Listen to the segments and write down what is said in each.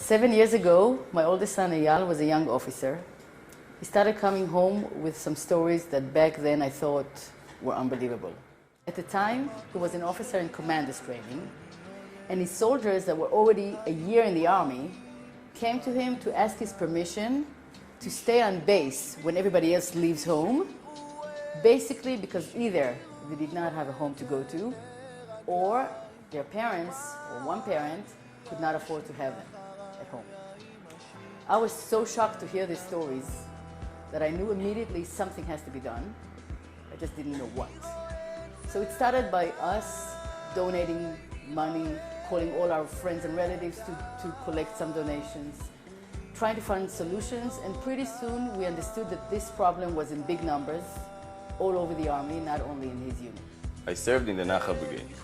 7 years ago, my oldest son Eyal was a young officer. He started coming home with some stories that back then I thought were unbelievable. At the time, he was an officer in commander's training, and his soldiers that were already a year in the army came to him to ask his permission to stay on base when everybody else leaves home, basically because either they did not have a home to go to, or their parents, or one parent, could not afford to have them at home. I was so shocked to hear these stories that I knew immediately something has to be done. I just didn't know what. So it started by us donating money, calling all our friends and relatives to collect some donations, trying to find solutions, and pretty soon we understood that this problem was in big numbers all over the army, not only in his unit. I served in the Nachal Brigade,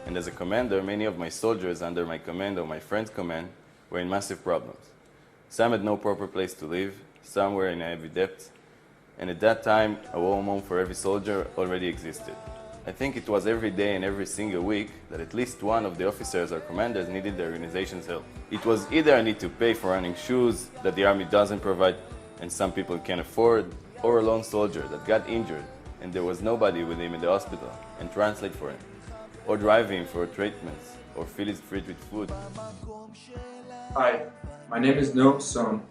and as a commander, many of my soldiers under my command or my friend's command were in massive problems. Some had no proper place to live, some were in heavy debt, and at that time, a warm home for every soldier already existed. I think it was every day and every single week that at least one of the officers or commanders needed the organization's help. It was either I need to pay for running shoes that the army doesn't provide and some people can't afford, or a lone soldier that got injured and there was nobody with him in the hospital and translate for him, or drive him for treatments, or fill his fridge with food. Hi, my name is Noam Son,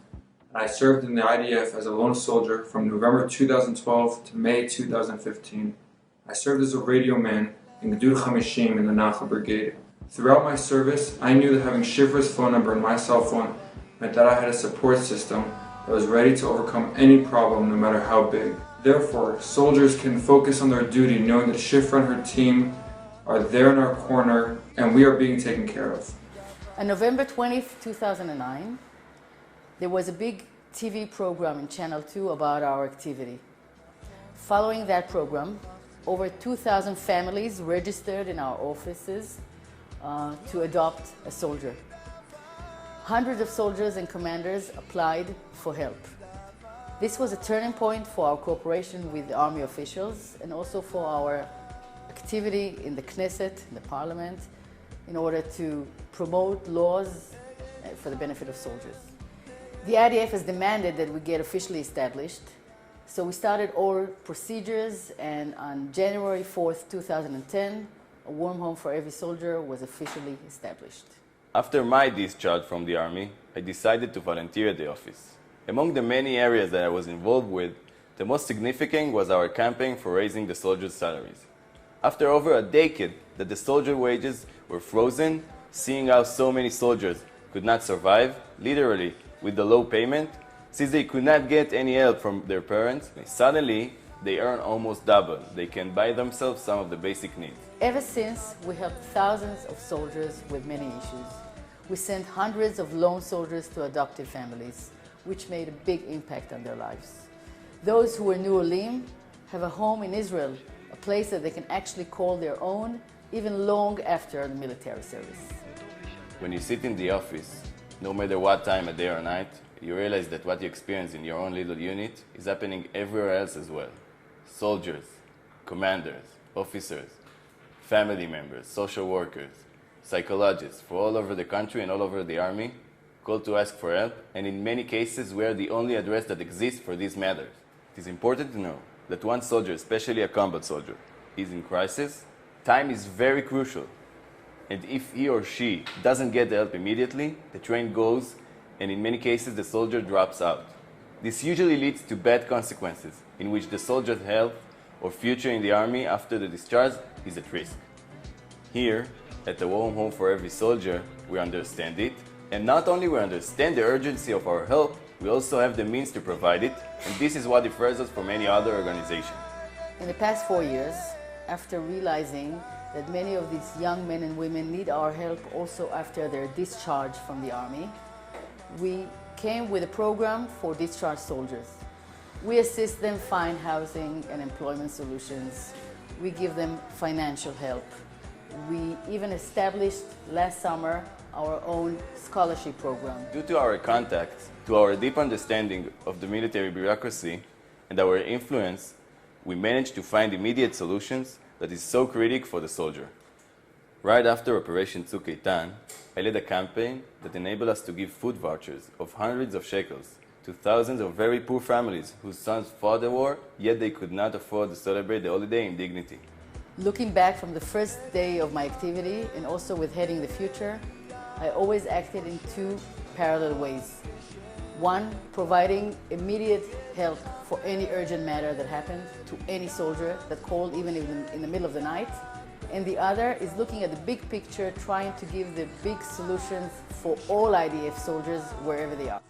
and I served in the IDF as a lone soldier from November 2012 to May 2015. I served as a radio man in Gedud Chamishim in the Nachal Brigade. Throughout my service, I knew that having Shifra's phone number in my cell phone meant that I had a support system that was ready to overcome any problem, no matter how big. Therefore, soldiers can focus on their duty knowing that Shifra and her team are there in our corner and we are being taken care of. On November 20th, 2009, there was a big TV program in Channel 2 about our activity. Following that program, over 2,000 families registered in our offices to adopt a soldier. Hundreds of soldiers and commanders applied for help. This was a turning point for our cooperation with the army officials and also for our activity in the Knesset, in the parliament, in order to promote laws for the benefit of soldiers. The IDF has demanded that we get officially established, so we started all procedures, and on January 4th, 2010, a warm home for every soldier was officially established. After my discharge from the army, I decided to volunteer at the office. Among the many areas that I was involved with, the most significant was our campaign for raising the soldiers' salaries. After over a decade that the soldier wages were frozen, seeing how so many soldiers could not survive, literally with the low payment, since they could not get any help from their parents, suddenly they earn almost double. They can buy themselves some of the basic needs. Ever since, we helped thousands of soldiers with many issues. We sent hundreds of lone soldiers to adoptive families, which made a big impact on their lives. Those who were new Olim have a home in Israel, a place that they can actually call their own, even long after the military service. When you sit in the office, no matter what time of day or night, you realize that what you experience in your own little unit is happening everywhere else as well. Soldiers, commanders, officers, family members, social workers, psychologists from all over the country and all over the army call to ask for help, and in many cases we are the only address that exists for these matters. It is important to know that one soldier, especially a combat soldier, is in crisis. Time is very crucial, and if he or she doesn't get the help immediately, the train goes, and in many cases the soldier drops out. This usually leads to bad consequences, in which the soldier's health or future in the army after the discharge is at risk. Here, at the Warm Home for Every Soldier, we understand it, and not only we understand the urgency of our help, we also have the means to provide it, and this is what differs us from any other organization. In the past 4 years, after realizing that many of these young men and women need our help also after their discharge from the army, we came with a program for discharged soldiers. We assist them find housing and employment solutions. We give them financial help. We even established last summer our own scholarship program. Due to our contacts, to our deep understanding of the military bureaucracy and our influence, we managed to find immediate solutions that is so critical for the soldier. Right after Operation Tzuk Eitan, I led a campaign that enabled us to give food vouchers of hundreds of shekels to thousands of very poor families whose sons fought the war, yet they could not afford to celebrate the holiday in dignity. Looking back from the first day of my activity and also with Heading the Future, I always acted in two parallel ways. One, providing immediate help for any urgent matter that happened to any soldier that called even in the middle of the night. And the other is looking at the big picture, trying to give the big solutions for all IDF soldiers wherever they are.